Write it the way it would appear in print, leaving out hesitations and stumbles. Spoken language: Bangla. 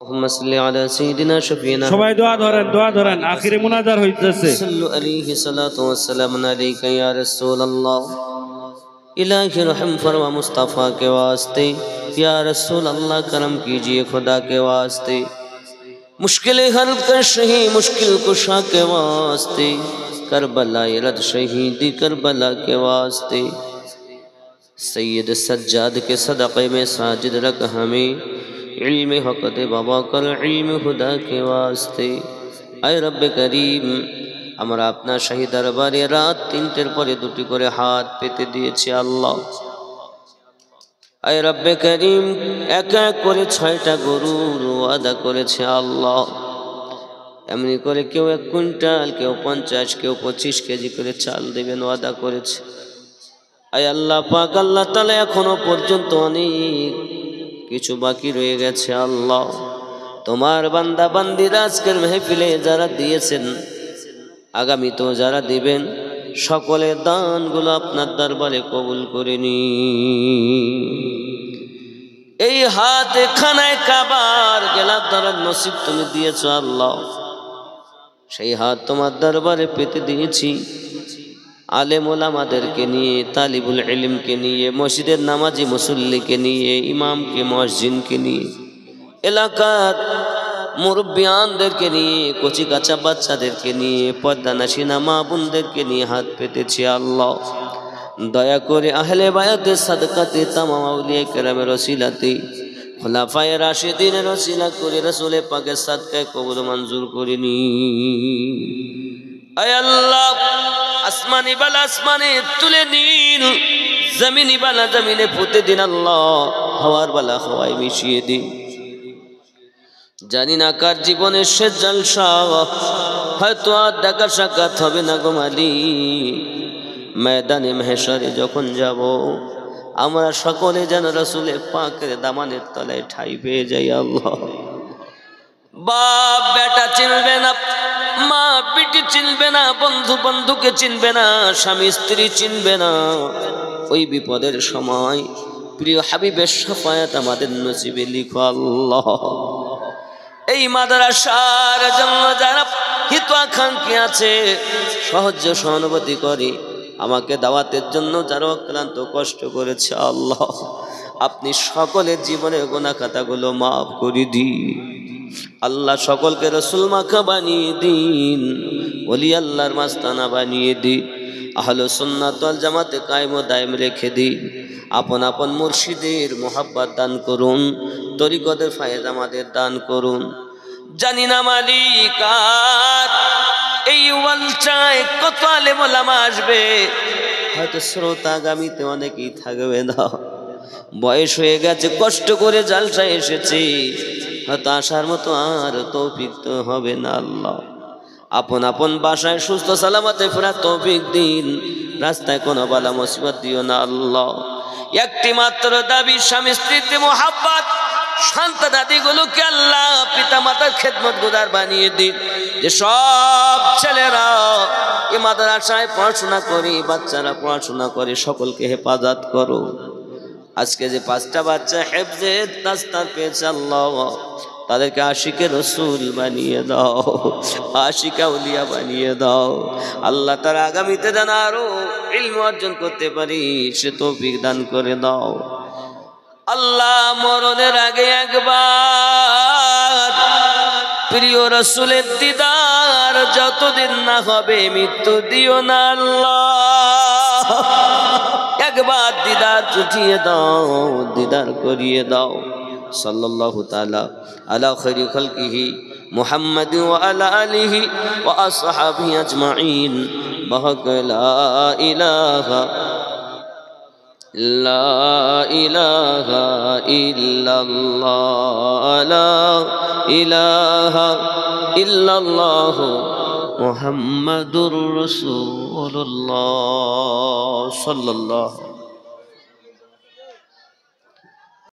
اللهم صل على سيدنا شفينا সবাই দোয়া ধরেন আখিরে মুনাজাত হইতেছে صلوا عليه صلاة والسلام عليك يا رسول الله इलाही रहम फरमा मुस्तफ़ा के वास्ते या रसूल अल्लाह करम कीजिए खुदा के वास्ते मुश्किल हल कर शही मुश्किल कुशा के वास्ते करबला रद शहीदी करबला के वास्ते सैयद सज्जाद के सदक़े में साजिद रख हमें इल्म हक़ दे बाबा कर इल्म खुदा के वास्ते आए रब करीम আমরা আপনার শাহী দরবারে রাত 3টের পরে দুটি করে হাত পেতে দিয়েছি আল্লাহ। আয় রব্বে করিম এক এক করে 6টা গরুর ওয়াদা করেছে আল্লাহ। এমনি করে কেউ 1 কুইন্টাল, কেউ 50, কেউ 25 কেজি করে চাল দেবেন ওয়াদা করেছে। আয় আল্লাহ পাক আল্লাহ তাআলা এখনো পর্যন্ত অনেক কিছু বাকি রয়ে গেছে আল্লাহ। তোমার বান্দা বান্দিরা আজকের মাহফিলে যারা দিয়েছেন, আগামী তো যারা দিবেন, সকলের দানগুলো আপনার দরবারে কবুল করে নিন। এই হাতে খানায় কাবার গেলাম ধরার নসিব তুমি দিয়েছো আল্লাহ, সেই হাত তোমার দরবারে পেতে দিয়েছি। আলেম ওলামাদেরকে নিয়ে, তালিবুল ইলমকে নিয়ে, মসজিদের নামাজি মুসল্লিকে নিয়ে, ইমামকে মুয়াজ্জিনকে নিয়ে, এলাকার মুরব্বিয়ানদেরকে নিয়ে, কচি কাঁচা বাচ্চাদেরকে নিয়ে, পর্দানাসিনা মা বোনদেরকে নিয়ে হাত পেতেছি আল্লাহ। দয়া করে আহলে বায়াতের সাদকাতে, তামাম আউলিয়া কেরামের ওসিলাতে, খুলাফায়ে রাশিদিনের ওসিলা করে রাসূল পাকের সাদকায়ে কবুল মঞ্জুর করে নিন। আয় আল্লাহ আসমানি বালা আসমানে তুলে নিন, জমিনি বালা জমিনে পুঁতে দিন আল্লাহ, হাওয়ার বালা হাওয়ায় মিশিয়ে দিন। জানি না কার জীবনের শেষ জলসা, হয়তো আর দেখা সাক্ষাৎ হবে না গো মালিক। ময়দানে মাহশারে যখন যাব, আমরা সকলে যেন রাসূল পাকের দামানের তলায় ঠাঁই পেয়ে যাই আল্লাহ। বাপ বেটা চিনবে না, মা বিটি চিনবে না, বন্ধু বন্ধুকে চিনবে না, স্বামী স্ত্রী চিনবে না। ওই বিপদের সময় প্রিয় হাবিবের শাফায়াত আমাদের নসিবে লিখো আল্লাহ। এই মাদ্রাসার জন্য যারা হিতাকাঙ্ক্ষী আছে, সাহায্য সহানুভূতি করে আমাকে দাওয়াতের জন্য যারা অক্লান্ত কষ্ট করেছে আল্লাহ, আপনি সকলের জীবনের গুনাহ খাতাগুলো মাফ করে দিন আল্লাহ। সকলকে রাসূল মাখা বানিয়ে দিন, ওলি আল্লাহর মাস্তানা বানিয়ে দিন, আহলে সুন্নাত ওয়াল জামাতে কায়েম ও দায়েম রেখে দিন। আপন আপন মুর্শিদের মোহাব্বত দান করুন, তরিকতের ফায়েজ আমাদের দান করুন। জানি না মালিক আর এই ওয়ালচায় কত আলেম ওলামা আসবে, হয়তো শ্রোতা আগামীতে অনেকেই থাকবে না। বয়স হয়ে গেছে, কষ্ট করে জালসায় এসেছি, হয়তো আসার মতো আর তৌফিক তো হবে না আল্লাহ। আপন আপন বাসায় সুস্থ সালামতে ফেরার তৌফিক দিন, রাস্তায় কোনো বালা মুসিবত দিও না আল্লাহ। একটি মাত্র দাবি, স্বামী স্ত্রীতে মোহাব্বত, সন্তানাদিগুলোকে আল্লাহ পিতা মাতার খেদমত গুজার বানিয়ে দিন। যে সব ছেলেরা এই মাদ্রাসায় পড়াশোনা করে, বাচ্চারা পড়াশোনা করে, সকলকে হেফাজত করো। আজকে যে 5টা বাচ্চা হেফজে দাস্তার পেয়েছে আল্লাহ, তাদেরকে আশিকে রসুল বানিয়ে দাও, আশিকা উলিয়া বানিয়ে দাও আল্লাহ। তারা আগামীতে যেন আরো ইলম অর্জন করতে পারি সে তৌফিক দান করে দাও আল্লাহ। মরণের আগে একবার প্রিয় রসুলের দিদার যতদিন না হবে মৃত্যু দিও না আল্লাহ। একবার দিদার জুটিয়ে দাও, দিদার করিয়ে দাও। সাল্লাল্লাহু তাআলা আলা খায়রি খালকিহি মুহাম্মাদ ওয়া আলা আলিহি ওয়া আসহাবিহি আজমাইন। বাহাক লা ইলাহা ইল্লাল্লাহ, লা ইলাহা ইল্লাল্লাহ মুহাম্মাদুর রাসূলুল্লাহ সাল্লাল্লাহু